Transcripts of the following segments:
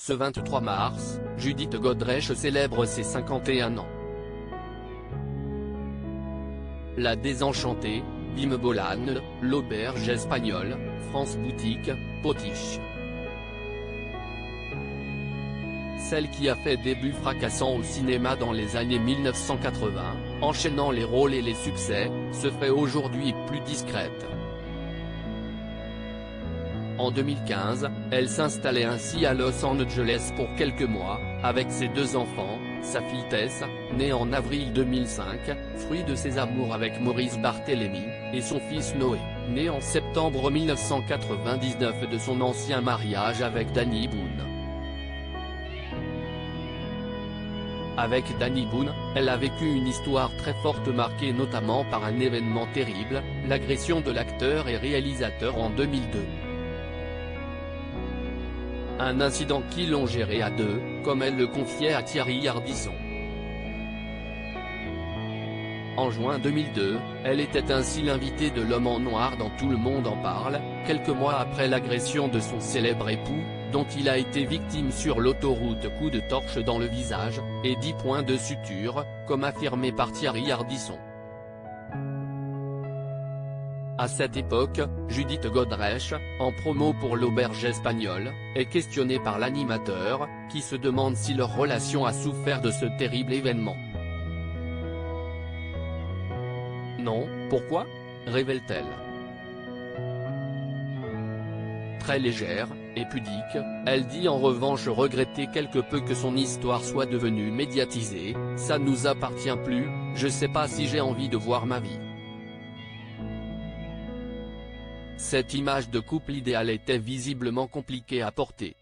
Ce 23 mars, Judith Godrèche célèbre ses 51 ans. La Désenchantée, Bim Bolan, L'Auberge espagnole, France Boutique, Potiche. Celle qui a fait début fracassant au cinéma dans les années 1980, enchaînant les rôles et les succès, se fait aujourd'hui plus discrète. En 2015, elle s'installait ainsi à Los Angeles pour quelques mois, avec ses 2 enfants, sa fille Tess, née en avril 2005, fruit de ses amours avec Maurice Barthélémy, et son fils Noé, né en septembre 1999 de son ancien mariage avec Danny Boone. Avec Danny Boone, elle a vécu une histoire très forte marquée notamment par un événement terrible, l'agression de l'acteur et réalisateur en 2002. Un incident qu'ils l'ont géré à 2, comme elle le confiait à Thierry Ardisson. En juin 2002, elle était ainsi l'invitée de l'homme en noir dans Tout le monde en parle, quelques mois après l'agression de son célèbre époux, dont il a été victime sur l'autoroute, coup de torche dans le visage, et 10 points de suture, comme affirmé par Thierry Ardisson. À cette époque, Judith Godrèche, en promo pour l'Auberge espagnole, est questionnée par l'animateur, qui se demande si leur relation a souffert de ce terrible événement. Non, pourquoi ? Révèle-t-elle. Très légère, et pudique, elle dit en revanche regretter quelque peu que son histoire soit devenue médiatisée, « Ça nous appartient plus, je sais pas si j'ai envie de voir ma vie ». Cette image de couple idéal était visiblement compliquée à porter.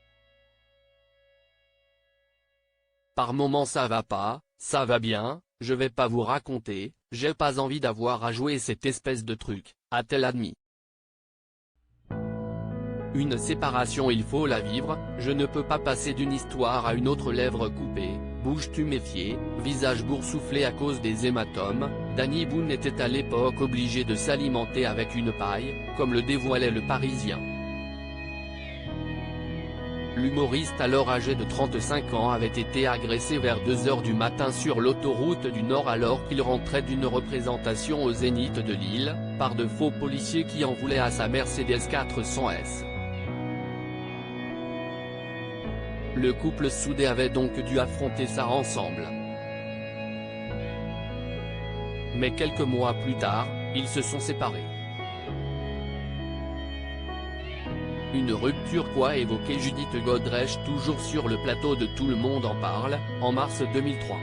Par moments ça va pas, ça va bien, je vais pas vous raconter, j'ai pas envie d'avoir à jouer cette espèce de truc, a-t-elle admis. Une séparation il faut la vivre, je ne peux pas passer d'une histoire à une autre, lèvres coupées, bouche tuméfiée, visage boursouflé à cause des hématomes. Danny Boone était à l'époque obligé de s'alimenter avec une paille, comme le dévoilait Le Parisien. L'humoriste alors âgé de 35 ans avait été agressé vers 2 h du matin sur l'autoroute du Nord alors qu'il rentrait d'une représentation au Zénith de Lille, par de faux policiers qui en voulaient à sa Mercedes 400S. Le couple soudé avait donc dû affronter ça ensemble. Mais quelques mois plus tard, ils se sont séparés. Une rupture qu'a évoqué Judith Godrèche toujours sur le plateau de Tout le monde en parle, en mars 2003.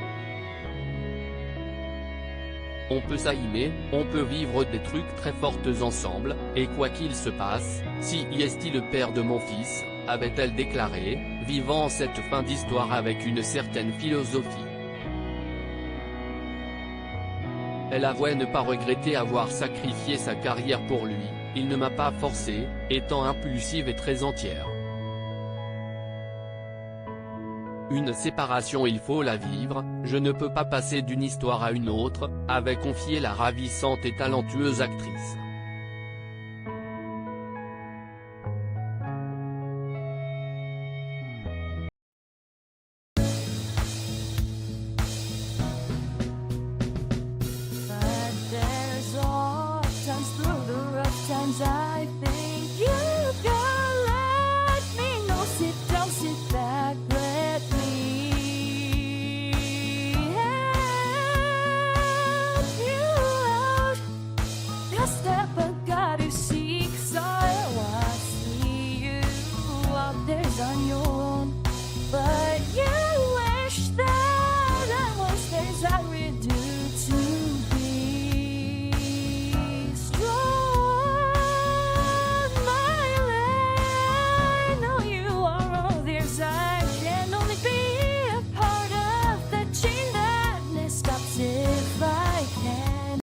On peut s'aimer, on peut vivre des trucs très fortes ensemble, et quoi qu'il se passe, si est le père de mon fils, avait-elle déclaré, vivant cette fin d'histoire avec une certaine philosophie. Elle avouait ne pas regretter avoir sacrifié sa carrière pour lui, il ne m'a pas forcé, étant impulsive et très entière. Une séparation il faut la vivre, je ne peux pas passer d'une histoire à une autre, avait confié la ravissante et talentueuse actrice. I think you can let me know. Sit down, sit back, let me help you out. Just step I gotta seek, so I see you out there on your own, but you